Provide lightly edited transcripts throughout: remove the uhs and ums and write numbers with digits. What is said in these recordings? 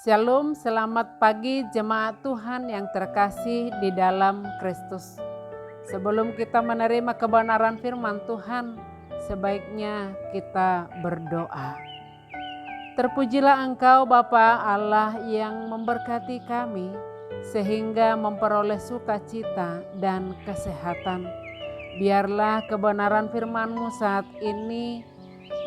Shalom, selamat pagi jemaat Tuhan yang terkasih di dalam Kristus. Sebelum kita menerima kebenaran firman Tuhan, sebaiknya kita berdoa. Terpujilah Engkau Bapa Allah yang memberkati kami sehingga memperoleh sukacita dan kesehatan. Biarlah kebenaran firman-Mu saat ini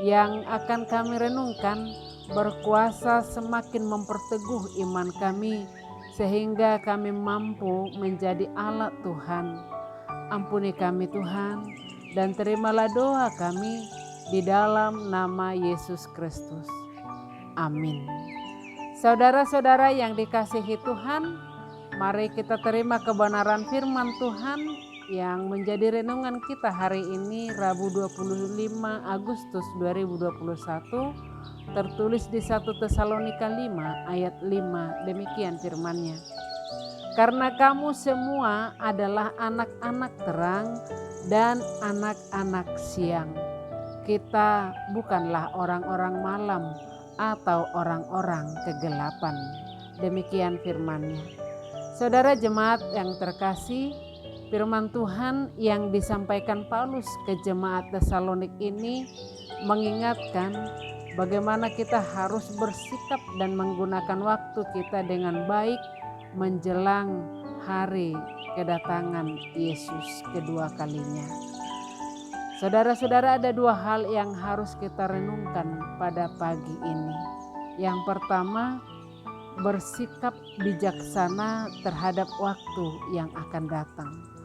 yang akan kami renungkan berkuasa semakin memperteguh iman kami sehingga kami mampu menjadi alat Tuhan. Ampuni kami Tuhan dan terimalah doa kami di dalam nama Yesus Kristus. Amin. Saudara-saudara yang dikasihi Tuhan, mari kita terima kebenaran firman Tuhan yang menjadi renungan kita hari ini Rabu 25 Agustus 2021, tertulis di 1 Tesalonika 5 ayat 5, demikian firman-Nya. Karena kamu semua adalah anak-anak terang dan anak-anak siang. Kita bukanlah orang-orang malam atau orang-orang kegelapan. Demikian firman-Nya. Saudara jemaat yang terkasih, firman Tuhan yang disampaikan Paulus ke jemaat Tesalonik ini mengingatkan bagaimana kita harus bersikap dan menggunakan waktu kita dengan baik menjelang hari kedatangan Yesus kedua kalinya. Saudara-saudara, ada dua hal yang harus kita renungkan pada pagi ini. Yang pertama, bersikap bijaksana terhadap waktu yang akan datang.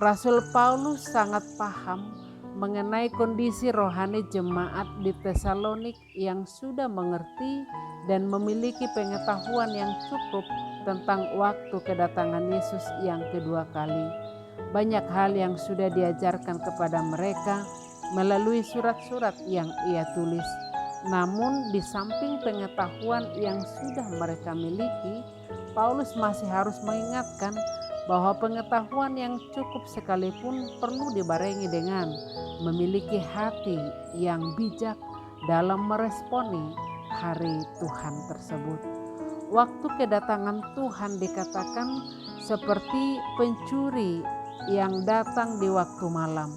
Rasul Paulus sangat paham mengenai kondisi rohani jemaat di Tesalonik yang sudah mengerti dan memiliki pengetahuan yang cukup tentang waktu kedatangan Yesus yang kedua kali. Banyak hal yang sudah diajarkan kepada mereka melalui surat-surat yang ia tulis. Namun di samping pengetahuan yang sudah mereka miliki, Paulus masih harus mengingatkan bahwa pengetahuan yang cukup sekalipun perlu dibarengi dengan memiliki hati yang bijak dalam meresponi hari Tuhan tersebut. Waktu kedatangan Tuhan dikatakan seperti pencuri yang datang di waktu malam.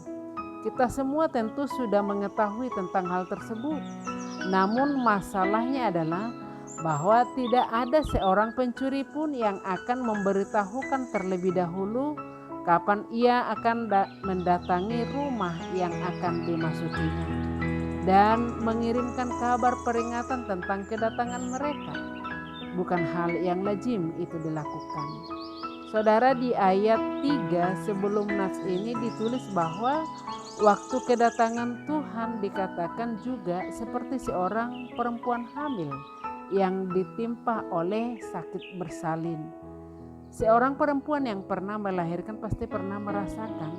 Kita semua tentu sudah mengetahui tentang hal tersebut. Namun masalahnya adalah bahwa tidak ada seorang pencuri pun yang akan memberitahukan terlebih dahulu kapan ia akan mendatangi rumah yang akan dimasukinya dan mengirimkan kabar peringatan tentang kedatangan mereka. Bukan hal yang lazim itu dilakukan. Saudara, di ayat 3 sebelum nas ini ditulis bahwa waktu kedatangan Tuhan dikatakan juga seperti seorang perempuan hamil yang ditimpa oleh sakit bersalin. Seorang perempuan yang pernah melahirkan pasti pernah merasakan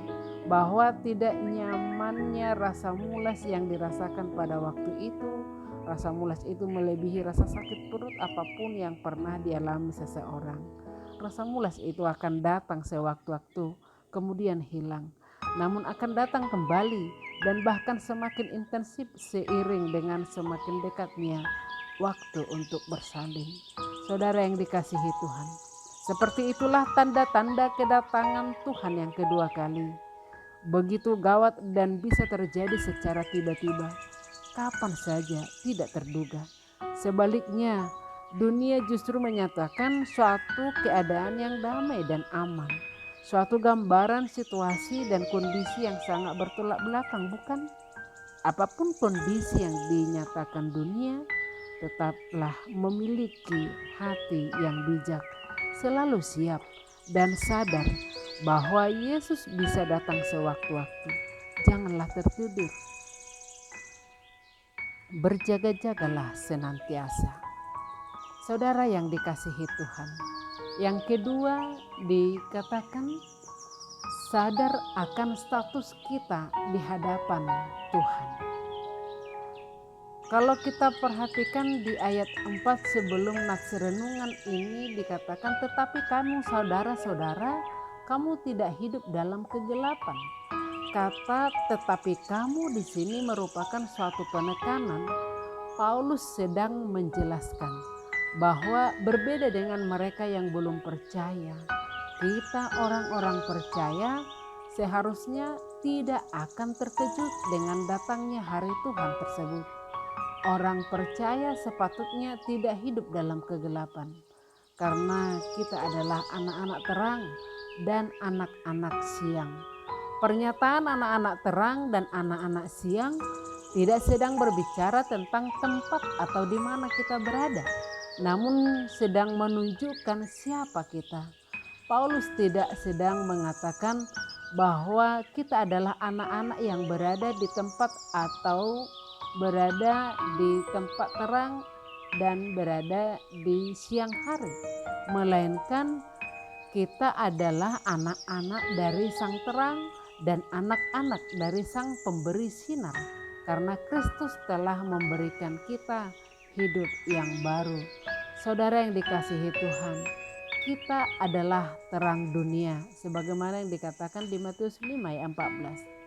bahwa tidak nyamannya rasa mulas yang dirasakan pada waktu itu. Rasa mulas itu melebihi rasa sakit perut apapun yang pernah dialami seseorang. Rasa mulas itu akan datang sewaktu-waktu, kemudian hilang. Namun akan datang kembali dan bahkan semakin intensif seiring dengan semakin dekatnya waktu untuk bersalin. Saudara yang dikasihi Tuhan, seperti itulah tanda-tanda kedatangan Tuhan yang kedua kali. Begitu gawat dan bisa terjadi secara tiba-tiba, kapan saja, tidak terduga. Sebaliknya, dunia justru menyatakan suatu keadaan yang damai dan aman. Suatu gambaran situasi dan kondisi yang sangat bertolak belakang, bukan? Apapun kondisi yang dinyatakan dunia, tetaplah memiliki hati yang bijak, selalu siap dan sadar bahwa Yesus bisa datang sewaktu-waktu. Janganlah tertidur. Berjaga-jagalah senantiasa. Saudara yang dikasihi Tuhan, yang kedua dikatakan sadar akan status kita di hadapan Tuhan. Kalau kita perhatikan di ayat 4 sebelum nas renungan ini dikatakan, tetapi kamu saudara-saudara, kamu tidak hidup dalam kegelapan. Kata tetapi kamu di sini merupakan suatu penekanan. Paulus sedang menjelaskan bahwa berbeda dengan mereka yang belum percaya, kita orang-orang percaya seharusnya tidak akan terkejut dengan datangnya hari Tuhan tersebut. Orang percaya sepatutnya tidak hidup dalam kegelapan, karena kita adalah anak-anak terang dan anak-anak siang. Pernyataan anak-anak terang dan anak-anak siang tidak sedang berbicara tentang tempat atau di mana kita berada, namun sedang menunjukkan siapa kita. Paulus tidak sedang mengatakan bahwa kita adalah anak-anak yang berada di tempat atau berada di tempat terang dan berada di siang hari, melainkan kita adalah anak-anak dari Sang Terang dan anak-anak dari Sang Pemberi Sinar, karena Kristus telah memberikan kita hidup yang baru. Saudara yang dikasihi Tuhan, kita adalah terang dunia, sebagaimana yang dikatakan di Matius 5 ayat 14.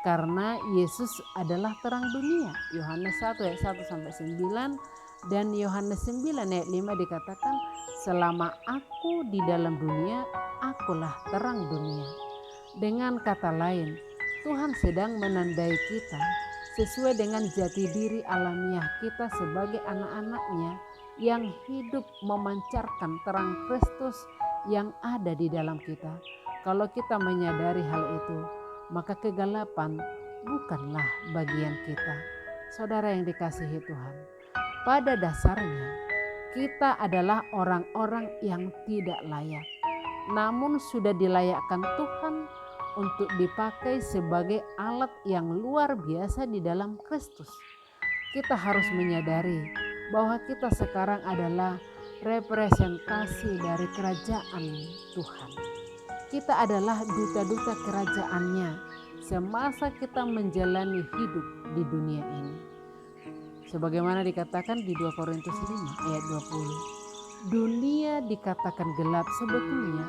Karena Yesus adalah terang dunia. Yohanes 1 ayat 1 sampai 9 dan Yohanes 9 ayat 5 dikatakan, selama aku di dalam dunia, akulah terang dunia. Dengan kata lain, Tuhan sedang menandai kita sesuai dengan jati diri alamiah kita sebagai anak-anaknya yang hidup memancarkan terang Kristus yang ada di dalam kita. Kalau kita menyadari hal itu, maka kegelapan bukanlah bagian kita. Saudara yang dikasihi Tuhan, pada dasarnya kita adalah orang-orang yang tidak layak, namun sudah dilayakkan Tuhan untuk dipakai sebagai alat yang luar biasa di dalam Kristus. Kita harus menyadari bahwa kita sekarang adalah representasi dari kerajaan Tuhan. Kita adalah duta-duta kerajaannya semasa kita menjalani hidup di dunia ini. Sebagaimana dikatakan di 2 Korintus 5 ayat 20. Dunia dikatakan gelap sebetulnya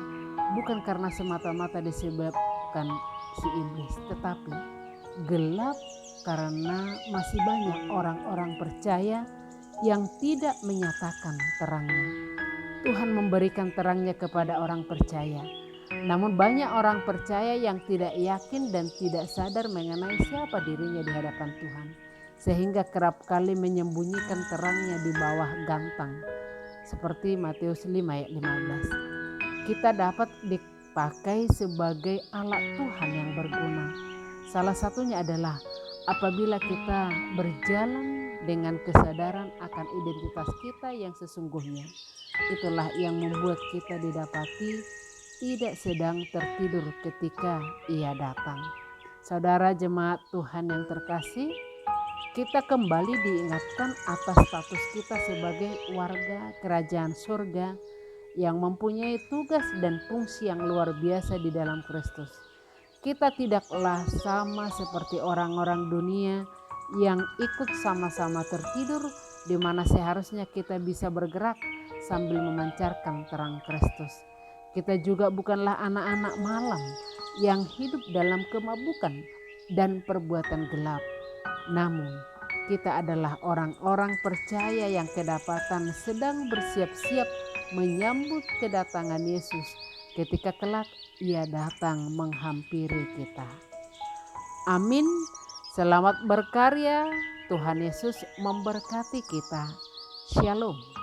bukan karena semata-mata disebabkan si iblis, tetapi gelap karena masih banyak orang-orang percaya yang tidak menyatakan terangnya. Tuhan memberikan terangnya kepada orang percaya. Namun banyak orang percaya yang tidak yakin dan tidak sadar mengenai siapa dirinya di hadapan Tuhan, sehingga kerap kali menyembunyikan terangnya di bawah gantang. Seperti Matius 5 ayat 15. Kita dapat dipakai sebagai alat Tuhan yang berguna. Salah satunya adalah apabila kita berjalan dengan kesadaran akan identitas kita yang sesungguhnya. Itulah yang membuat kita didapati tidak sedang tertidur ketika Ia datang. Saudara jemaat Tuhan yang terkasih, kita kembali diingatkan atas status kita sebagai warga kerajaan surga yang mempunyai tugas dan fungsi yang luar biasa di dalam Kristus. Kita tidaklah sama seperti orang-orang dunia yang ikut sama-sama tertidur, di mana seharusnya kita bisa bergerak sambil memancarkan terang Kristus. Kita juga bukanlah anak-anak malam yang hidup dalam kemabukan dan perbuatan gelap. Namun, kita adalah orang-orang percaya yang kedapatan sedang bersiap-siap menyambut kedatangan Yesus ketika kelak Ia datang menghampiri kita. Amin. Selamat berkarya. Tuhan Yesus memberkati kita. Shalom.